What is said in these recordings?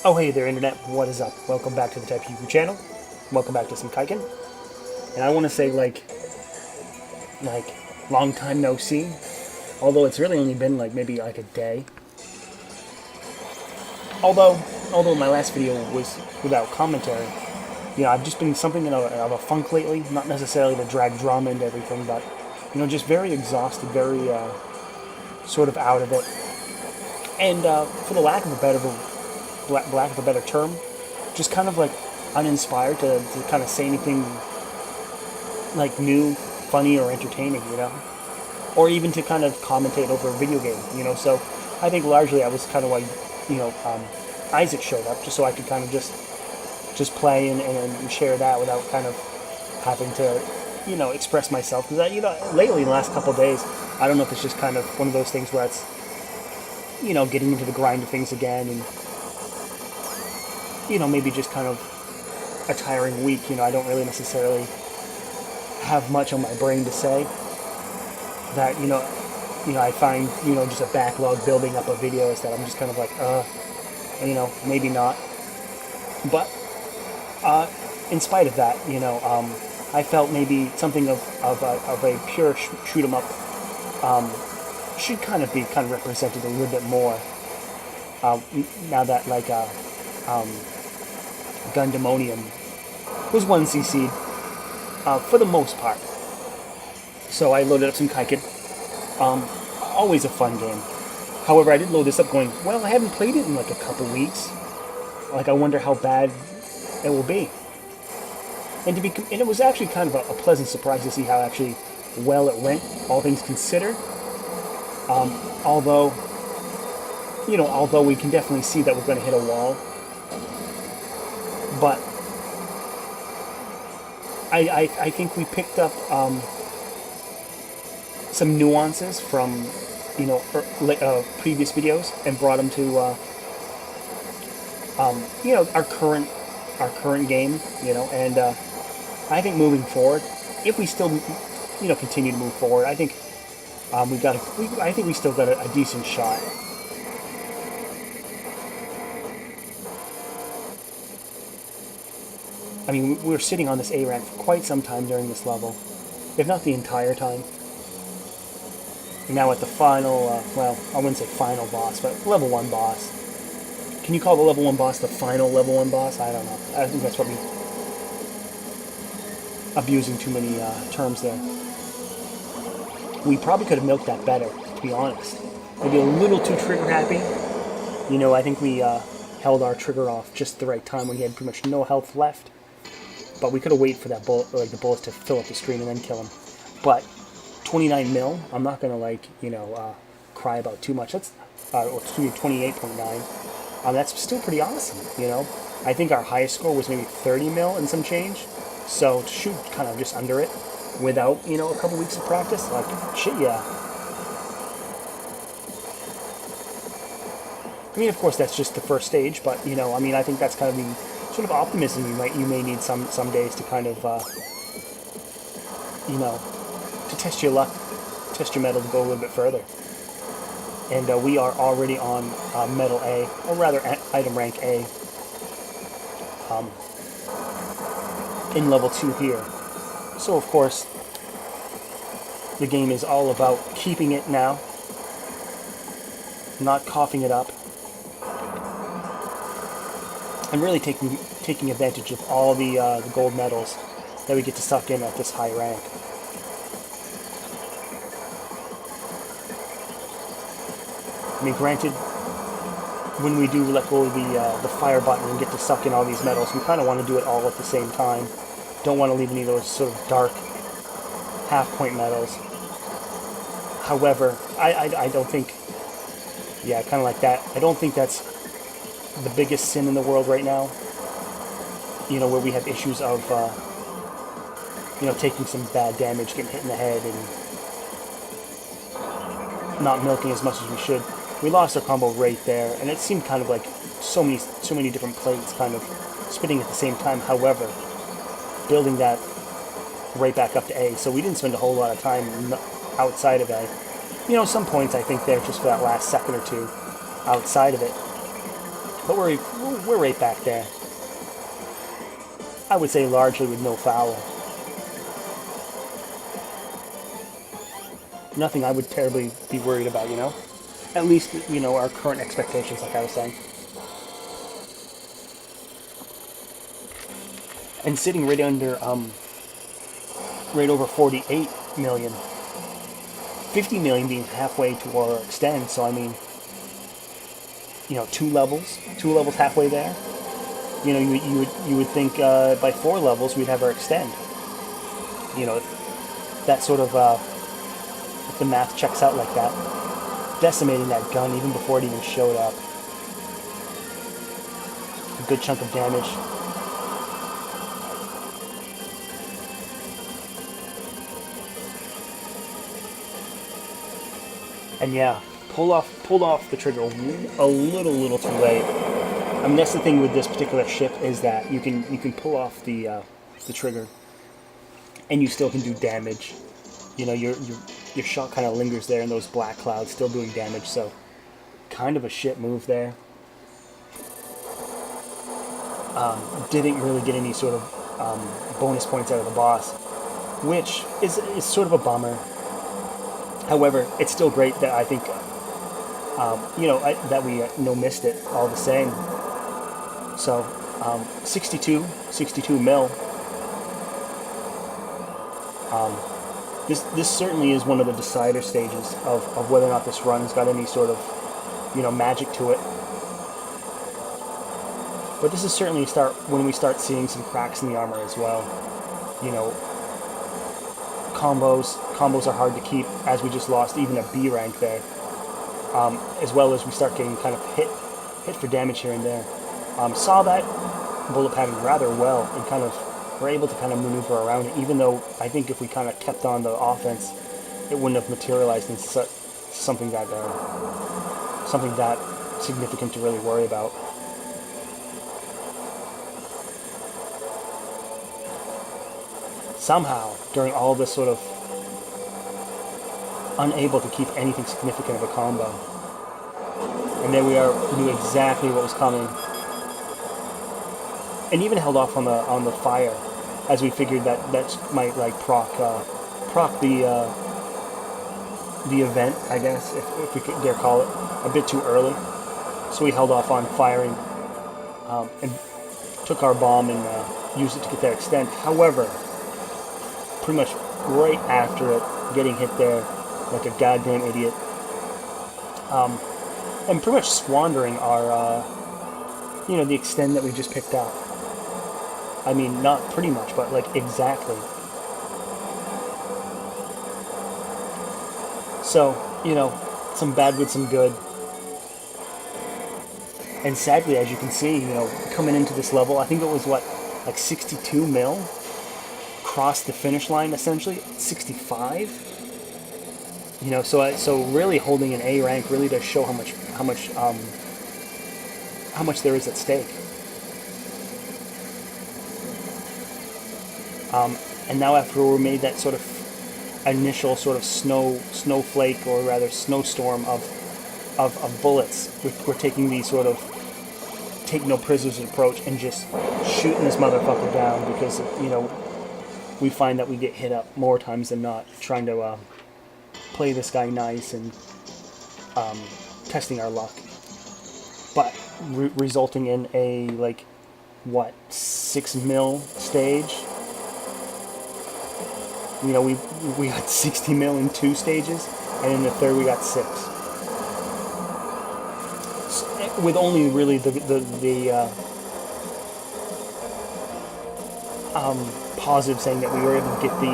Oh hey there internet, what is up? Welcome back to the Type YouTube channel. Welcome back to some Kaikan. And I want to say like long time no see. Although it's really only been like maybe like a day. Although my last video was without commentary. I've just been something of a funk lately. Not necessarily to drag drama into everything, but just very exhausted, very sort of out of it. And for the lack of a better term, just kind of like uninspired to kind of say anything like new, funny, or entertaining, or even to kind of commentate over a video game. So I think largely I was kind of like, Isaac showed up just so I could kind of just play and share that without kind of having to, express myself. Because lately in the last couple of days, I don't know if it's just kind of one of those things where it's, getting into the grind of things again and maybe just kind of a tiring week. I don't really necessarily have much on my brain to say. That, I find, just a backlog building up of videos that I'm just kind of like, maybe not. But, in spite of that, I felt maybe something of a pure shoot 'em up, should kind of be represented a little bit more. Now that, like, Gundamonium was 1cc'd for the most part. So I loaded up some Kaikan. Always a fun game. However, I did load this up going, well, I haven't played it in like a couple weeks. Like, I wonder how bad it will be. And it was actually kind of a pleasant surprise to see how actually well it went, all things considered. Although we can definitely see that we're going to hit a wall. But I think we picked up some nuances from previous videos and brought them to our current game, and I think moving forward, if we still continue to move forward, I think I think we still got a decent shot. I mean, we were sitting on this A rank for quite some time during this level, if not the entire time. And now at the final, well, I wouldn't say final boss, but level 1 boss. Can you call the level 1 boss the final level 1 boss? I don't know. I think that's probably abusing too many terms there. We probably could have milked that better, to be honest. Maybe a little too trigger happy. I think we held our trigger off just the right time when he had pretty much no health left. But we could have waited for that bullet, like the bullets to fill up the screen and then kill him. But 29 mil, I'm not gonna cry about too much. That's or 28.9. That's still pretty awesome. I think our highest score was maybe 30 mil and some change. So to shoot kind of just under it without a couple weeks of practice, like shit, yeah. I mean, of course, that's just the first stage, but I think that's kind of the sort of optimism you may need some days to kind of to test your luck, test your metal to go a little bit further. And we are already on metal A, or rather item rank A, in level 2 here. So of course, the game is all about keeping it now, not coughing it up. And really taking advantage of all the gold medals that we get to suck in at this high rank. I mean, granted, when we do let go of the fire button and get to suck in all these medals, we kind of want to do it all at the same time. Don't want to leave any of those sort of dark half-point medals. However, I don't think, yeah, kind of like that. I don't think that's the biggest sin in the world right now, where we have issues of, taking some bad damage, getting hit in the head, and not milking as much as we should. We lost our combo right there, and it seemed kind of like so many different plates kind of spinning at the same time. However, building that right back up to A, so we didn't spend a whole lot of time outside of A. Some points I think there just for that last second or two outside of it. But we're right back there. I would say largely with no foul. Nothing I would terribly be worried about, you know? At least, you know, our current expectations, like I was saying. And sitting right under, right over 48 million. 50 million being halfway to our extend, so I mean, you know, two levels halfway there. You know, you would think by 4 levels we'd have our extend. You know, that sort of, if the math checks out like that, decimating that gun even before it even showed up. A good chunk of damage. And yeah, pulled off the trigger a little too late. I mean, that's the thing with this particular ship is that you can pull off the trigger, and you still can do damage. You know, your shot kind of lingers there in those black clouds, still doing damage. So, kind of a shit move there. Didn't really get any sort of bonus points out of the boss, which is sort of a bummer. However, it's still great that I think, you know, that we missed it all the same. So, 62 mil. This certainly is one of the decider stages of whether or not this run's got any sort of, you know, magic to it. But this is certainly when we start seeing some cracks in the armor as well. You know, combos are hard to keep, as we just lost even a B rank there, as well as we start getting kind of hit for damage here and there. Saw that bullet pattern rather well and kind of were able to kind of maneuver around it, even though I think if we kind of kept on the offense, it wouldn't have materialized into something that significant to really worry about. Somehow, during all this sort of unable to keep anything significant of a combo. And there we are, we knew exactly what was coming. And even held off on the fire, as we figured that might like proc the event, I guess, if we could dare call it, a bit too early. So we held off on firing and took our bomb and used it to get that extend. However, pretty much right after it, getting hit there like a goddamn idiot, and pretty much squandering our, you know, the extend that we just picked up. I mean, not pretty much, but like exactly. So, you know, some bad with some good. And sadly, as you can see, you know, coming into this level, I think it was what, like 62 mil? Crossed the finish line essentially, 65. You know, so really holding an A rank really does show how much there is at stake. And now after we made that sort of initial sort of snowflake, or rather snowstorm of bullets, we're taking the sort of take no prisoners approach and just shooting this motherfucker down, because, you know, we find that we get hit up more times than not trying to play this guy nice and testing our luck, but resulting in a like what 6 mil stage. You know, we got 60 mil in 2 stages, and in the third we got 6. So, with only really the positive saying that we were able to get the,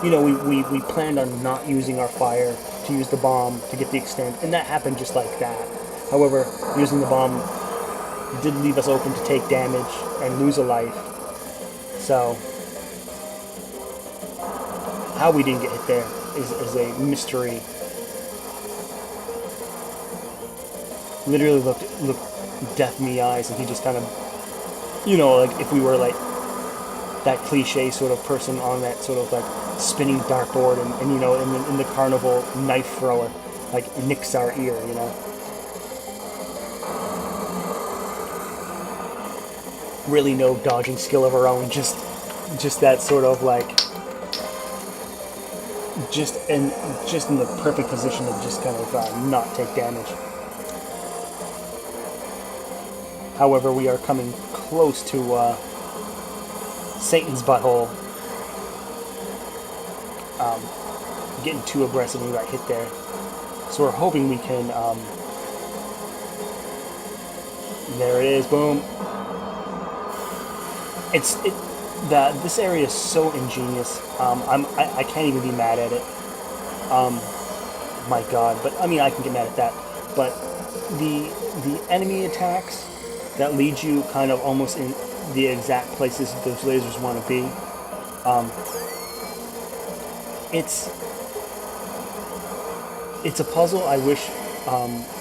you know, we planned on not using our fire to use the bomb to get the extent, and that happened just like that. However, using the bomb did leave us open to take damage and lose a life. So, how we didn't get hit there is a mystery. Literally looked death in the eyes, and he just kind of, you know, like if we were like that cliche sort of person on that sort of like spinning dartboard, and you know, in the carnival knife thrower, like nicks our ear, you know. really no dodging skill of our own. Just that sort of like, just in the perfect position to just kind of not take damage. However, we are coming close to Satan's butthole. Getting too aggressive and we got hit there. So we're hoping we can. There it is, boom. This area is so ingenious. I can't even be mad at it. My God, but I mean I can get mad at that. But the enemy attacks that lead you kind of almost in the exact places those lasers want to be. It's a puzzle I wish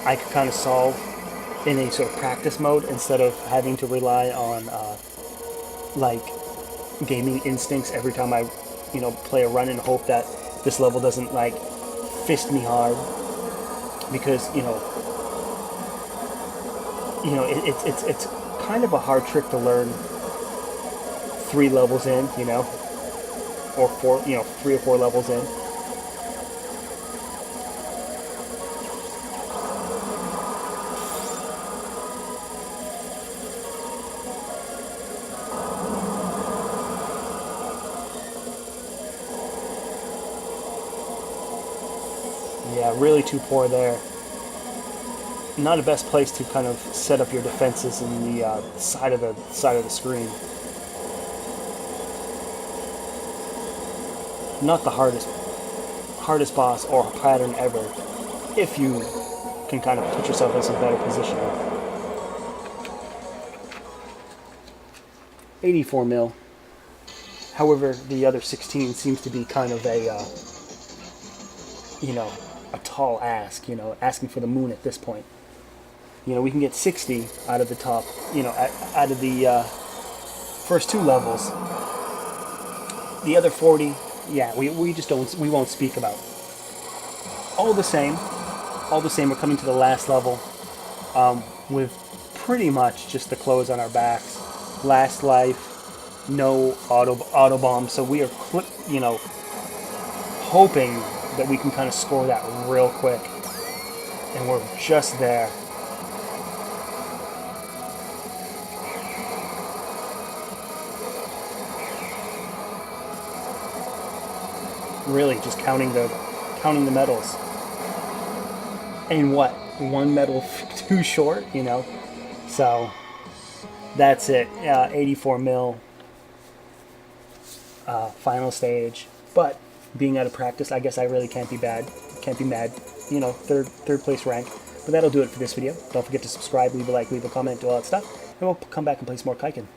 I could kind of solve in a sort of practice mode instead of having to rely on like gaming instincts every time I play a run and hope that this level doesn't like fist me hard, because it's kind of a hard trick to learn 3 levels in, or 4, 3 or 4 levels in. Yeah, really too poor there. Not the best place to kind of set up your defenses in the side of the screen. Not the hardest boss or pattern ever, if you can kind of put yourself in some better position. 84 mil. However, the other 16 seems to be kind of a a tall ask, asking for the moon at this point. We can get 60 out of the top, out of the first 2 levels. The other 40, yeah, we won't speak about. All the same, we're coming to the last level with pretty much just the clothes on our backs. Last life, no auto bomb, so we are hoping that we can kind of score that real quick, and we're just there. Really, just counting the medals, and what, 1 medal too short, So that's it. 84 mil. Final stage, but being out of practice, I guess I really can't be mad. Third place rank. But that'll do it for this video. Don't forget to subscribe, leave a like, leave a comment, do all that stuff, and we'll come back and play some more Kaikan.